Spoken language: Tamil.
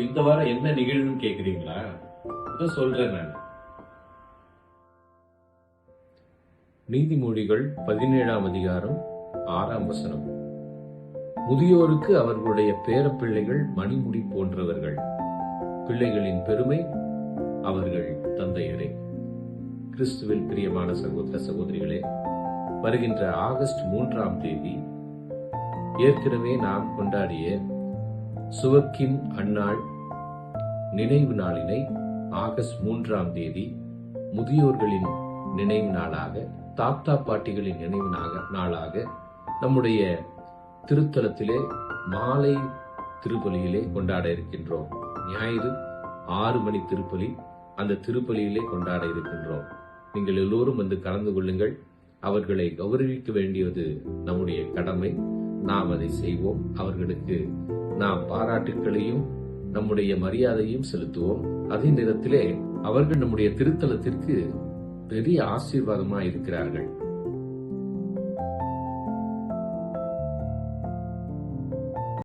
இந்த வாரம் என்ன நிகழ்வுன்னு கேக்குறீங்களா? இதான் சொல்றேன் நான். நீதிமொழிகள் 17ஆம் அதிகாரம் 6ஆம் வசனம். முதியோருக்கு அவர்களுடைய பேரப்பிள்ளைகள் மணிமுடி போன்றவர்கள், பிள்ளைகளின் பெருமை அவர்கள் தந்தையரே. கிறிஸ்துவில் பிரியமான சகோதர சகோதரிகளே, வருகின்ற ஆகஸ்ட் 3ஆம் தேதி ஏற்கனவே நாம் கொண்டாடிய சுவக்கின் அந்நாள் நினைவு நாளினை ஆகஸ்ட் 3ஆம் தேதி முதியோர்களின் நினைவு நாளாக, தாத்தா பாட்டிகளின் நினைவு நாளாக நம்முடைய திருத்தலத்திலே மாலை திருப்பலியிலே கொண்டாட இருக்கின்றோம். ஞாயிறு 6 மணி திருப்பலி, அந்த திருப்பலியிலே கொண்டாட இருக்கின்றோம். நீங்கள் எல்லோரும் வந்து கலந்து கொள்ளுங்கள். அவர்களை கௌரவிக்க வேண்டியது நம்முடைய கடமை. நாம் அதை செய்வோம். அவர்களுக்கு நாம் பாராட்டுக்களையும் நம்முடைய மரியாதையும் செலுத்துவோம். அதே நேரத்திலே அவர்கள் நம்முடைய திருத்தலத்திற்கு பெரிய ஆசீர்வாதமாக இருக்கிறார்கள்.